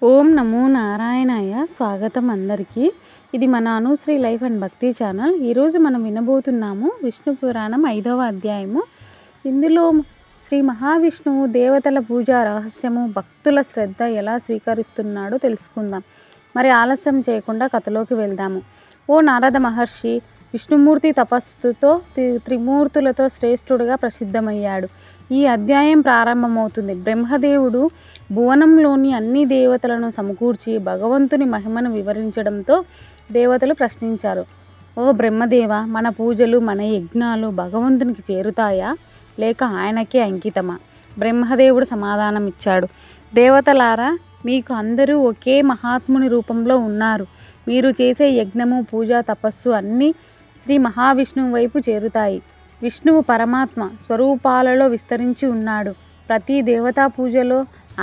ఓం నమో నారాయణాయ. స్వాగతం అందరికీ. ఇది మన అనుశ్రీ లైఫ్ అండ్ భక్తి ఛానల్. ఈరోజు మనం వినబోతున్నాము విష్ణు పురాణం 5వ అధ్యాయము. ఇందులో శ్రీ మహావిష్ణువు దేవతల పూజా రహస్యము, భక్తుల శ్రద్ధ ఎలా స్వీకరిస్తున్నాడో తెలుసుకుందాం. మరి ఆలస్యం చేయకుండా కథలోకి వెళ్దాము. ఓ నారద మహర్షి విష్ణుమూర్తి తపస్సుతో త్రిమూర్తులతో శ్రేష్ఠుడిగా ప్రసిద్ధమయ్యాడు. ఈ అధ్యాయం ప్రారంభమవుతుంది. బ్రహ్మదేవుడు భువనంలోని అన్ని దేవతలను సమకూర్చి భగవంతుని మహిమను వివరించడంతో దేవతలు ప్రశ్నించారు, ఓ బ్రహ్మదేవ, మన పూజలు మన యజ్ఞాలు భగవంతునికి చేరుతాయా లేక ఆయనకే అంకితమా? బ్రహ్మదేవుడు సమాధానం ఇచ్చాడు, దేవతలారా, మీకు అందరూ ఒకే మహాత్ముని రూపంలో ఉన్నారు. మీరు చేసే యజ్ఞము పూజ తపస్సు అన్నీ శ్రీ మహావిష్ణువు వైపు చేరుతాయి. విష్ణువు పరమాత్మ స్వరూపాలలో విస్తరించి ఉన్నాడు. ప్రతి దేవతా పూజలో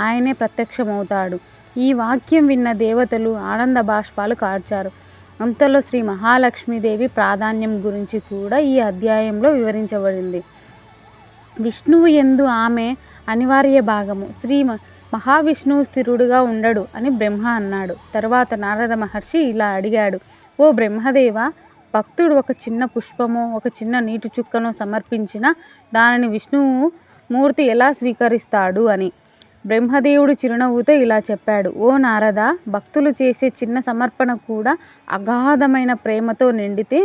ఆయనే ప్రత్యక్షమవుతాడు. ఈ వాక్యం విన్న దేవతలు ఆనంద బాష్పాలు కార్చారు. అంతలో శ్రీ మహాలక్ష్మీదేవి ప్రాధాన్యం గురించి కూడా ఈ అధ్యాయంలో వివరించబడింది. విష్ణువు యందు ఆమె అనివార్య భాగము. శ్రీ మహావిష్ణువు స్థిరుడుగా ఉండడు అని బ్రహ్మ అన్నాడు. తర్వాత నారద మహర్షి ఇలా అడిగాడు, ఓ బ్రహ్మదేవ, భక్తుడు ఒక చిన్న పుష్పమో ఒక చిన్న నీటి చుక్కనో సమర్పించిన దానిని విష్ణువు మూర్తి ఎలా స్వీకరిస్తాడు అని. బ్రహ్మదేవుడు చిరునవ్వుతో ఇలా చెప్పాడు, ఓ నారద, భక్తులు చేసే చిన్న సమర్పణ కూడా అగాధమైన ప్రేమతో నిండితే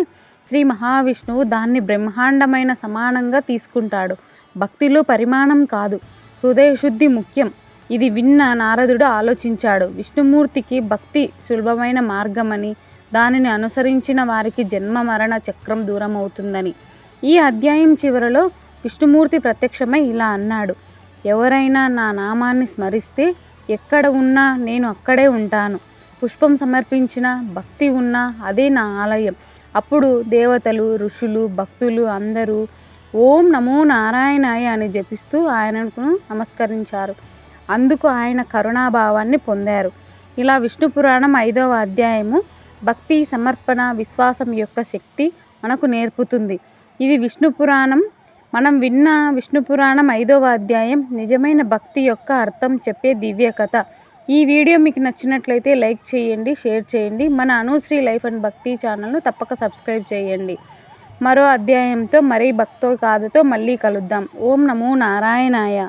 శ్రీ మహావిష్ణువు దాన్ని బ్రహ్మాండమైన సమానంగా తీసుకుంటాడు. భక్తిలో పరిమాణం కాదు, హృదయశుద్ధి ముఖ్యం. ఇది విన్న నారదుడు ఆలోచించాడు. విష్ణుమూర్తికి భక్తి సులభమైన మార్గమని, దానిని అనుసరించిన వారికి జన్మ మరణ చక్రం దూరం అవుతుందని. ఈ అధ్యాయం చివరలో విష్ణుమూర్తి ప్రత్యక్షమై ఇలా అన్నాడు, ఎవరైనా నా నామాన్ని స్మరిస్తే ఎక్కడ ఉన్నా నేను అక్కడే ఉంటాను. పుష్పం సమర్పించిన భక్తి ఉన్నా అదే నా ఆలయం. అప్పుడు దేవతలు, ఋషులు, భక్తులు అందరూ ఓం నమో నారాయణాయ అని జపిస్తూ ఆయనకు నమస్కరించారు. అందుకు ఆయన కరుణాభావాన్ని పొందారు. ఇలా విష్ణు పురాణం 5వ అధ్యాయము భక్తి, సమర్పణ, విశ్వాసం యొక్క శక్తి మనకు నేర్పుతుంది. ఇది విష్ణు పురాణం. మనం విన్న విష్ణు పురాణం 5వ అధ్యాయం నిజమైన భక్తి యొక్క అర్థం చెప్పే దివ్య కథ. ఈ వీడియో మీకు నచ్చినట్లయితే లైక్ చేయండి, షేర్ చేయండి. మన అనుశ్రీ లైఫ్ అండ్ భక్తి ఛానల్ను తప్పక సబ్స్క్రైబ్ చేయండి. మరో అధ్యాయంతో మరీ భక్తో కాదుతో మళ్ళీ కలుద్దాం. ఓం నమో నారాయణాయ.